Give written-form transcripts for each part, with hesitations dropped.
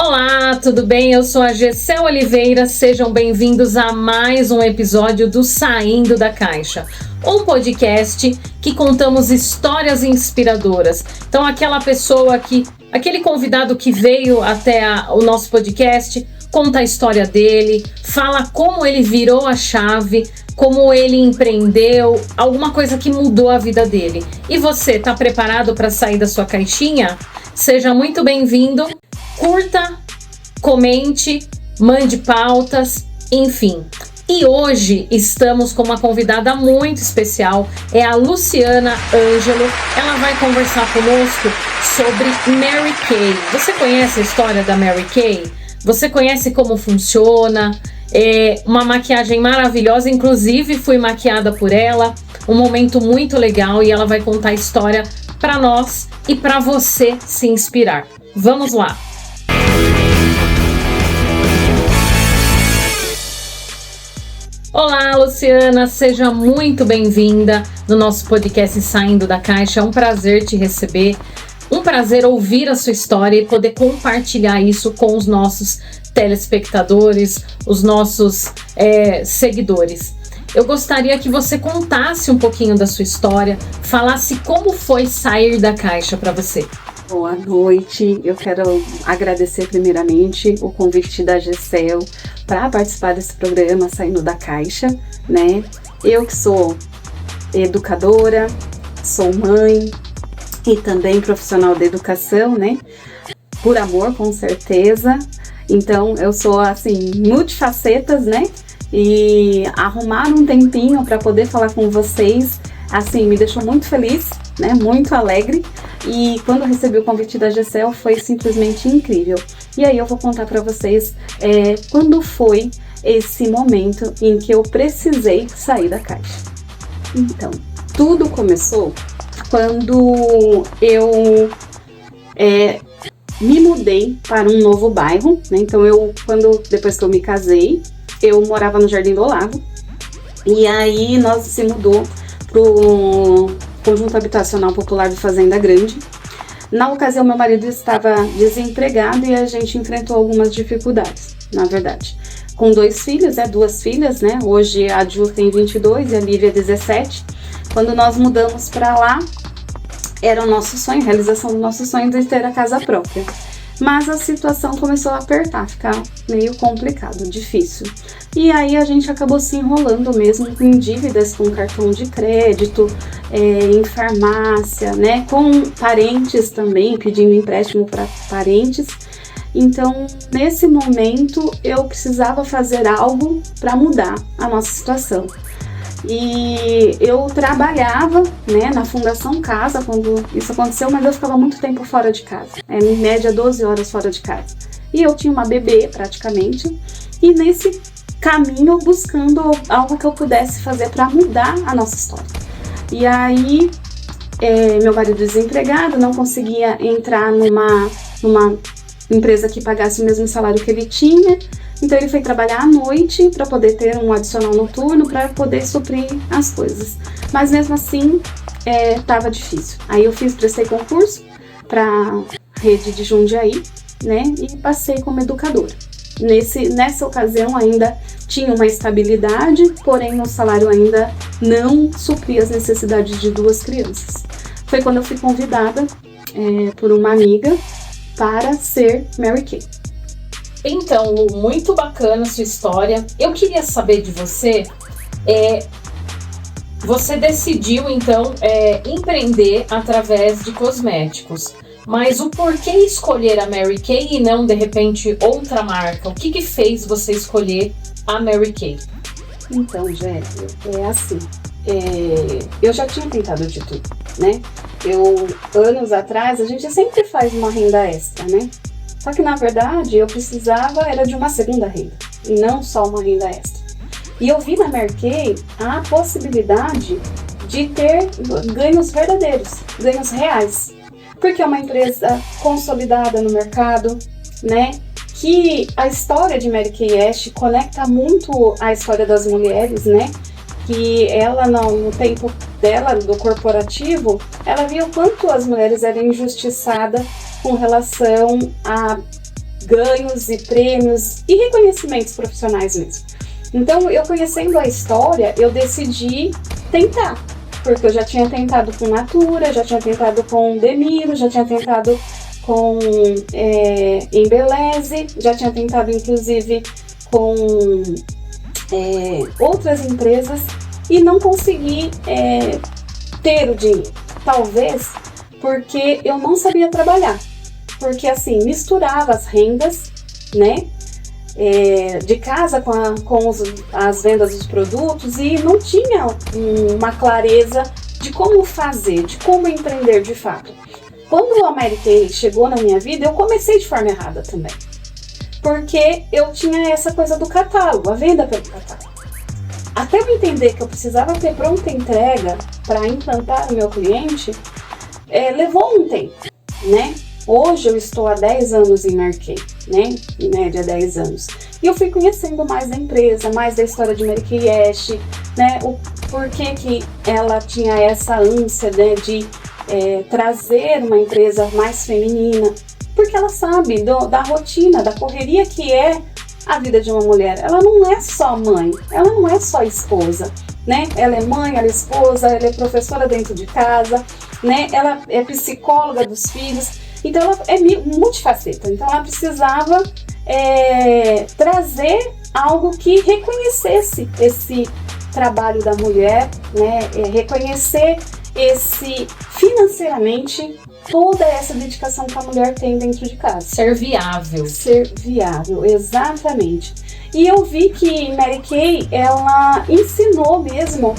Olá, tudo bem? Eu sou a Gessel Oliveira, sejam bem-vindos a mais um episódio do Saindo da Caixa, um podcast que contamos histórias inspiradoras. Então, aquele convidado que veio até o nosso podcast, conta a história dele, fala como ele virou a chave, como ele empreendeu, alguma coisa que mudou a vida dele. E você, tá preparado para sair da sua caixinha? Seja muito bem-vindo. Curta, comente, mande pautas, enfim. E hoje estamos com uma convidada muito especial, é a Luciana Ângelo. Ela vai conversar conosco sobre Mary Kay. Você conhece a história da Mary Kay? Você conhece como funciona? É uma maquiagem maravilhosa, inclusive fui maquiada por ela. Um momento muito legal e ela vai contar a história para nós e para você se inspirar. Vamos lá! Olá, Luciana, seja muito bem-vinda no nosso podcast Saindo da Caixa. É um prazer te receber, um prazer ouvir a sua história e poder compartilhar isso com os nossos telespectadores, os nossos seguidores. Eu gostaria que você contasse um pouquinho da sua história, falasse como foi sair da caixa para você. Boa noite, eu quero agradecer primeiramente o convite da Gessel para participar desse programa Saindo da Caixa, né? Eu que sou educadora, sou mãe e também profissional da educação, né? Por amor, com certeza. Então eu sou assim, multifacetas, né? E arrumar um tempinho para poder falar com vocês, assim, me deixou muito feliz, né? Muito alegre. E quando eu recebi o convite da Gessel foi simplesmente incrível. E aí eu vou contar para vocês quando foi esse momento em que eu precisei sair da caixa. Então, tudo começou quando eu me mudei para um novo bairro, né? Então depois que eu me casei, eu morava no Jardim do Lago. E aí nós se mudou pro Conjunto Habitacional Popular de Fazenda Grande. Na ocasião, meu marido estava desempregado e a gente enfrentou algumas dificuldades, na verdade. Com duas filhas, né? Hoje a Ju tem 22 e a Lívia 17. Quando nós mudamos para lá, era o nosso sonho, a realização do nosso sonho de ter a casa própria. Mas a situação começou a apertar, ficar meio complicado, difícil. E aí a gente acabou se enrolando mesmo em dívidas com cartão de crédito, em farmácia, né? Com parentes também, pedindo empréstimo para parentes. Então, nesse momento, eu precisava fazer algo para mudar a nossa situação. E eu trabalhava, né, na Fundação Casa quando isso aconteceu, mas eu ficava muito tempo fora de casa, em média 12 horas fora de casa. E eu tinha uma bebê praticamente, e nesse caminho buscando algo que eu pudesse fazer para mudar a nossa história. E aí, meu marido desempregado, não conseguia entrar numa empresa que pagasse o mesmo salário que ele tinha. Então ele foi trabalhar à noite para poder ter um adicional noturno para poder suprir as coisas. Mas mesmo assim, estava difícil. Aí eu prestei concurso para rede de Jundiaí, né? E passei como educadora. Nessa ocasião ainda tinha uma estabilidade, porém o salário ainda não supria as necessidades de duas crianças. Foi quando eu fui convidada por uma amiga para ser Mary Kay. Então, muito bacana a sua história. Eu queria saber de você, você decidiu então empreender através de cosméticos, mas o porquê escolher a Mary Kay e não de repente outra marca? O que fez você escolher a Mary Kay? Então, Jéssica, assim, eu já tinha tentado de tudo, né? Anos atrás, a gente sempre faz uma renda extra, né? Só que, na verdade, eu precisava era de uma segunda renda, e não só uma renda extra. E eu vi na Mary Kay a possibilidade de ter ganhos verdadeiros, ganhos reais. Porque é uma empresa consolidada no mercado, né? Que a história de Mary Kay Ash conecta muito a história das mulheres, né? Que ela, no tempo dela, do corporativo, ela via o quanto as mulheres eram injustiçadas com relação a ganhos e prêmios e reconhecimentos profissionais mesmo. Então, eu conhecendo a história, eu decidi tentar, porque eu já tinha tentado com Natura, já tinha tentado com Demiro, já tinha tentado com Embeleze, já tinha tentado inclusive com outras empresas e não consegui ter o dinheiro. Talvez porque eu não sabia trabalhar, porque assim, misturava as rendas, né, de casa com as vendas dos produtos e não tinha uma clareza de como fazer, de como empreender de fato. Quando a Mary Kay chegou na minha vida, eu comecei de forma errada também, porque eu tinha essa coisa do catálogo, a venda pelo catálogo. Até eu entender que eu precisava ter pronta entrega para implantar o meu cliente, levou um tempo, né? Hoje eu estou há 10 anos em Mary Kay, né? Em média 10 anos. E eu fui conhecendo mais da empresa, mais da história de Mary Kay Ash, né? O porquê que ela tinha essa ânsia, né, de trazer uma empresa mais feminina. Porque ela sabe da rotina, da correria que é a vida de uma mulher. Ela não é só mãe, ela não é só esposa, né? Ela é mãe, ela é esposa, ela é professora dentro de casa, né? Ela é psicóloga dos filhos. Então ela é multifaceta, então ela precisava trazer algo que reconhecesse esse trabalho da mulher, né? Reconhecer financeiramente toda essa dedicação que a mulher tem dentro de casa. Ser viável. Ser viável, exatamente. E eu vi que Mary Kay, ela ensinou mesmo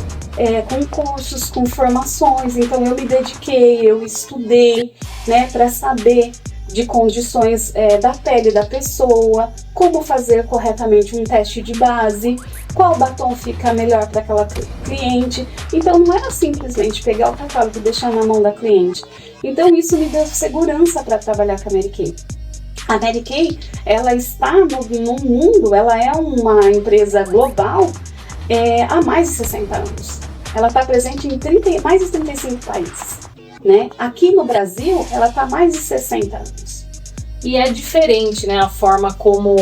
com cursos, com formações, então eu me dediquei, eu estudei, né, para saber de condições da pele da pessoa, como fazer corretamente um teste de base, qual batom fica melhor para aquela cliente. Então não era simplesmente pegar o catálogo e deixar na mão da cliente. Então isso me deu segurança para trabalhar com a Mary Kay. A Mary Kay, ela está no mundo, ela é uma empresa global há mais de 60 anos. Ela está presente em mais de 35 países, né? Aqui no Brasil, ela está há mais de 60 anos. E é diferente, né, a forma como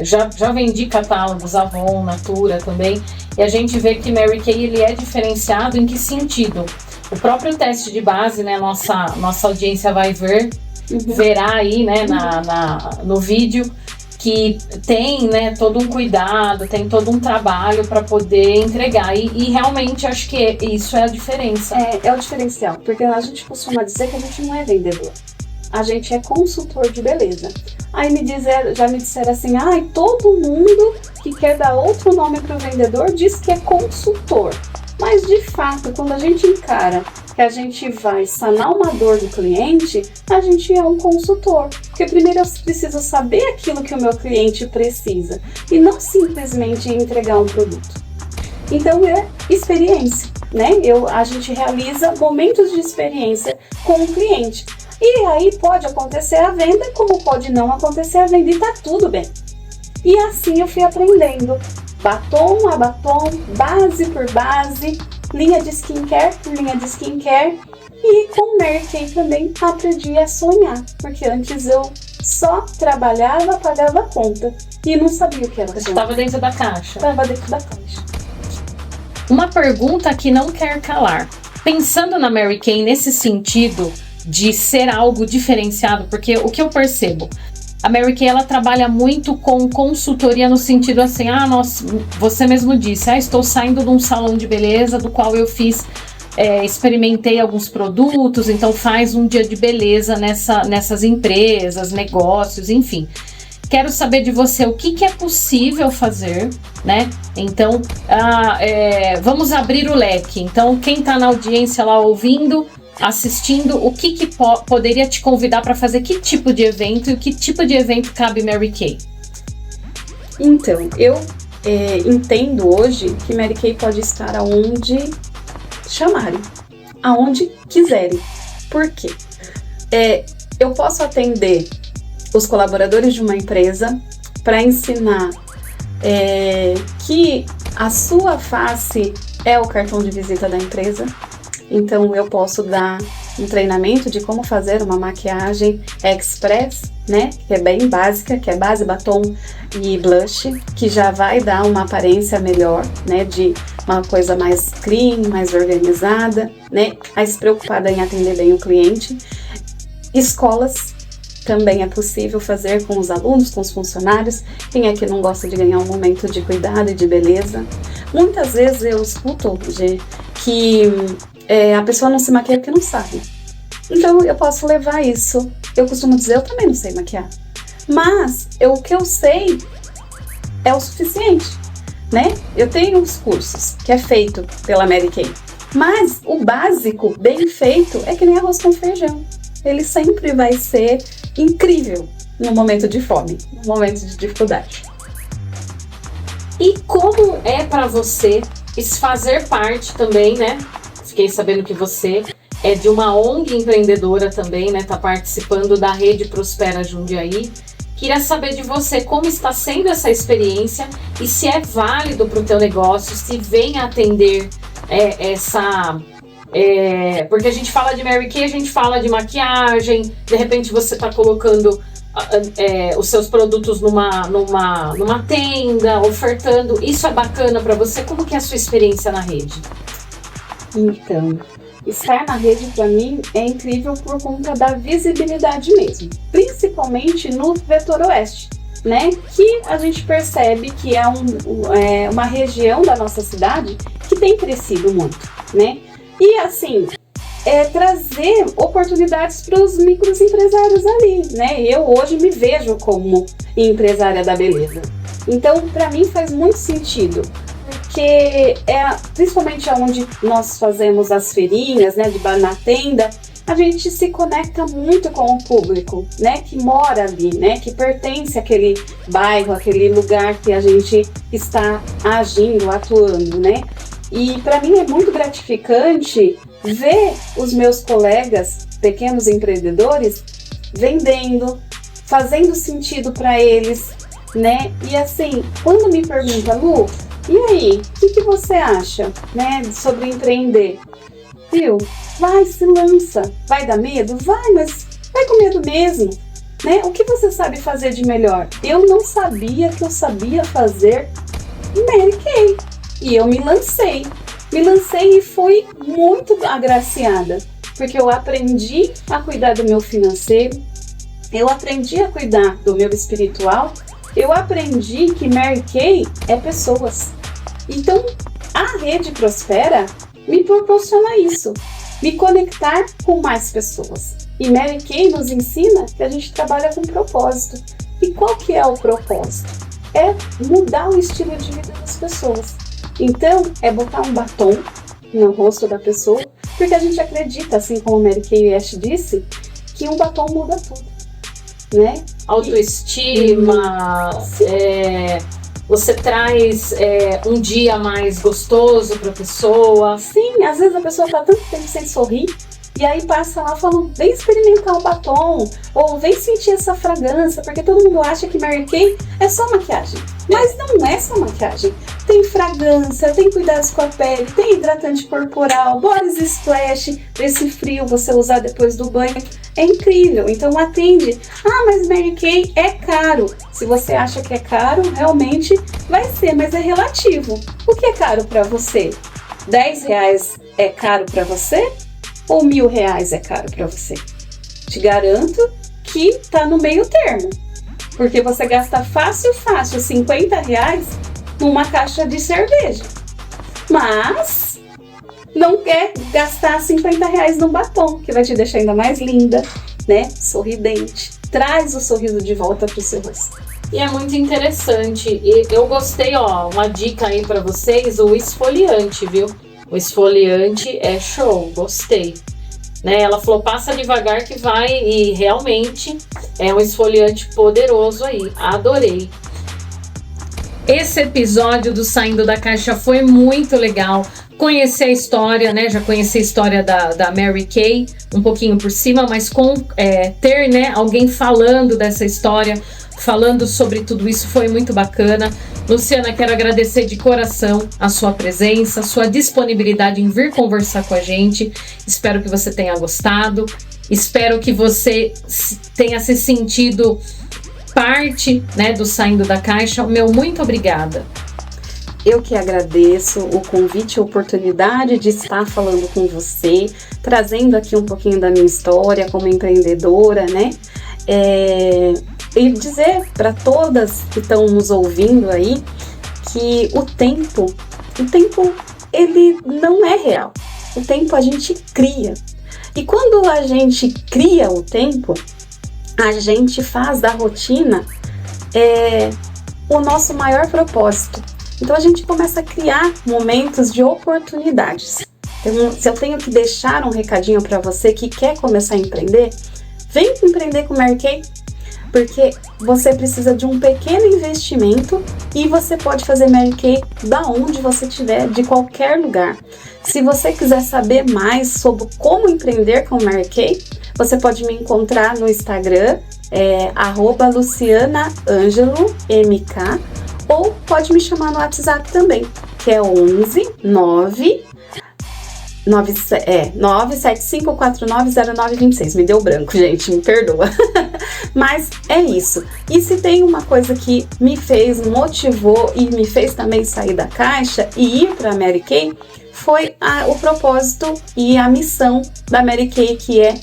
já vendi catálogos Avon, Natura também, e a gente vê que Mary Kay ele é diferenciado em que sentido? O próprio teste de base, né, nossa audiência vai verá aí, né, no vídeo, que tem, né, todo um cuidado, tem todo um trabalho para poder entregar e realmente acho que isso é a diferença. É o diferencial, porque a gente costuma dizer que a gente não é vendedor, a gente é consultor de beleza. Aí já me disseram assim, todo mundo que quer dar outro nome para o vendedor diz que é consultor. Mas de fato, quando a gente encara que a gente vai sanar uma dor do cliente, a gente é um consultor. Porque primeiro eu preciso saber aquilo que o meu cliente precisa e não simplesmente entregar um produto. Então é experiência, né? A gente realiza momentos de experiência com o cliente. E aí pode acontecer a venda, como pode não acontecer a venda e tá tudo bem. E assim eu fui aprendendo. Batom a batom, base por base, linha de skincare por linha de skincare. E com Mary Kay também aprendi a sonhar, porque antes eu só trabalhava, pagava a conta e não sabia o que era. Você estava dentro da caixa. Estava dentro da caixa. Uma pergunta que não quer calar. Pensando na Mary Kay nesse sentido de ser algo diferenciado, porque o que eu percebo, a Mary Kay ela trabalha muito com consultoria no sentido assim, você mesmo disse, estou saindo de um salão de beleza do qual eu experimentei alguns produtos, então faz um dia de beleza nessas empresas, negócios, enfim. Quero saber de você o que é possível fazer, né? Então, vamos abrir o leque. Então, quem está na audiência lá ouvindo, assistindo, o que poderia te convidar para fazer que tipo de evento e o que tipo de evento cabe Mary Kay? Então, eu entendo hoje que Mary Kay pode estar aonde chamarem, aonde quiserem. Por quê? Eu posso atender os colaboradores de uma empresa para ensinar que a sua face é o cartão de visita da empresa. Então eu posso dar um treinamento de como fazer uma maquiagem express, né? Que é bem básica, que é base, batom e blush, que já vai dar uma aparência melhor, né? De uma coisa mais clean, mais organizada, né? Mais preocupada em atender bem o cliente. Escolas também é possível fazer com os alunos, com os funcionários. Quem é que não gosta de ganhar um momento de cuidado e de beleza? Muitas vezes eu escuto, Gê, que a pessoa não se maquia porque não sabe. Então eu posso levar isso. Eu costumo dizer, eu também não sei maquiar. Mas o que eu sei é o suficiente, né? Eu tenho uns cursos que é feito pela Mary Kay. Mas o básico, bem feito, é que nem arroz com feijão. Ele sempre vai ser incrível no momento de fome, no momento de dificuldade. E como é para você fazer parte também, né? Fiquei sabendo que você é de uma ONG empreendedora também, né? Tá participando da Rede Prospera Jundiaí. Queria saber de você como está sendo essa experiência e se é válido para o teu negócio, se vem atender porque a gente fala de Mary Kay, a gente fala de maquiagem, de repente você está colocando os seus produtos numa tenda, ofertando. Isso é bacana para você? Como que é a sua experiência na rede? Então, estar na rede para mim é incrível por conta da visibilidade mesmo, principalmente no Vetor Oeste, né? Que a gente percebe que é uma região da nossa cidade que tem crescido muito, né? E assim, trazer oportunidades para os microempresários ali, né? Eu hoje me vejo como empresária da beleza. Então, para mim faz muito sentido, porque principalmente onde nós fazemos as feirinhas, né, na tenda, a gente se conecta muito com o público, né, que mora ali, né, que pertence àquele bairro, àquele lugar que a gente está agindo, atuando, né? E para mim é muito gratificante ver os meus colegas, pequenos empreendedores, vendendo, fazendo sentido para eles, né? E assim, quando me pergunta, Lu, e aí, o que você acha, né, sobre empreender? Viu? Vai, se lança. Vai dar medo? Vai, mas vai com medo mesmo, né? O que você sabe fazer de melhor? Eu não sabia que eu sabia fazer Mary Kay. E eu me lancei e fui muito agraciada, porque eu aprendi a cuidar do meu financeiro, eu aprendi a cuidar do meu espiritual, eu aprendi que Mary Kay é pessoas. Então, a Rede Prospera me proporciona isso, me conectar com mais pessoas. E Mary Kay nos ensina que a gente trabalha com propósito. E qual que é o propósito? É mudar o estilo de vida das pessoas. Então, é botar um batom no rosto da pessoa, porque a gente acredita, assim como Mary Kay West disse, que um batom muda tudo, né? Autoestima, você traz um dia mais gostoso para a pessoa. Sim, às vezes a pessoa tá tanto tempo sem sorrir, e aí passa lá falando, vem experimentar o batom, ou vem sentir essa fragrância, porque todo mundo acha que Mary Kay é só maquiagem. Mas não é só maquiagem. Tem fragrância, tem cuidados com a pele, tem hidratante corporal, body splash, esse frio você usar depois do banho. É incrível, então atende. Ah, mas Mary Kay é caro. Se você acha que é caro, realmente vai ser, mas é relativo. O que é caro para você? R$10 é caro para você? Ou R$1.000 é caro para você? Te garanto que tá no meio termo. Porque você gasta fácil R$50 numa caixa de cerveja. Mas não quer gastar R$50 num batom, que vai te deixar ainda mais linda, né? Sorridente. Traz o sorriso de volta pro seu rosto. E é muito interessante. E eu gostei, uma dica aí pra vocês, o esfoliante, viu? O esfoliante é show, gostei. Né? Ela falou, passa devagar que vai, e realmente é um esfoliante poderoso aí, adorei. Esse episódio do Saindo da Caixa foi muito legal. Conhecer a história, né? Já conheci a história da Mary Kay, um pouquinho por cima, mas ter, né, alguém falando dessa história falando sobre tudo isso, foi muito bacana. Luciana, quero agradecer de coração a sua presença, a sua disponibilidade em vir conversar com a gente. Espero que você tenha gostado, espero que você tenha se sentido parte, né, do Saindo da Caixa. Meu muito obrigada. Eu que agradeço o convite e a oportunidade de estar falando com você, trazendo aqui um pouquinho da minha história como empreendedora, né? E dizer para todas que estão nos ouvindo aí que o tempo ele não é real. O tempo a gente cria. E quando a gente cria o tempo, a gente faz da rotina o nosso maior propósito. Então a gente começa a criar momentos de oportunidades. Então, se eu tenho que deixar um recadinho para você que quer começar a empreender, vem empreender com Mary Kay, porque você precisa de um pequeno investimento e você pode fazer Mary Kay da onde você estiver, de qualquer lugar. Se você quiser saber mais sobre como empreender com Mary Kay, você pode me encontrar no Instagram, @lucianaangelomk, ou pode me chamar no WhatsApp também, que é 11 975490926. Me deu branco, gente, me perdoa. Mas é isso. E se tem uma coisa que me motivou e me fez também sair da caixa e ir para a Mary Kay, foi o propósito e a missão da Mary Kay, que é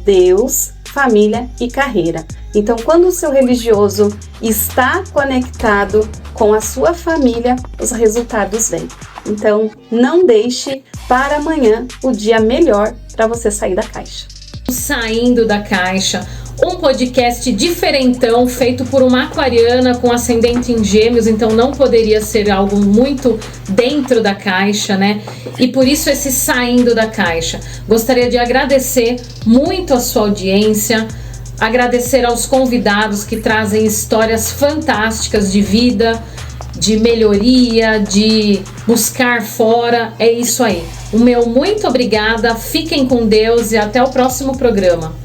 Deus, família e carreira. Então, quando o seu religioso está conectado com a sua família, os resultados vêm. Então, não deixe para amanhã o dia melhor para você sair da caixa. Saindo da Caixa, um podcast diferentão, feito por uma aquariana com ascendente em Gêmeos, então não poderia ser algo muito dentro da caixa, né? E por isso esse Saindo da Caixa. Gostaria de agradecer muito a sua audiência, agradecer aos convidados que trazem histórias fantásticas de vida, de melhoria, de buscar fora. É isso aí. O meu muito obrigada, fiquem com Deus e até o próximo programa.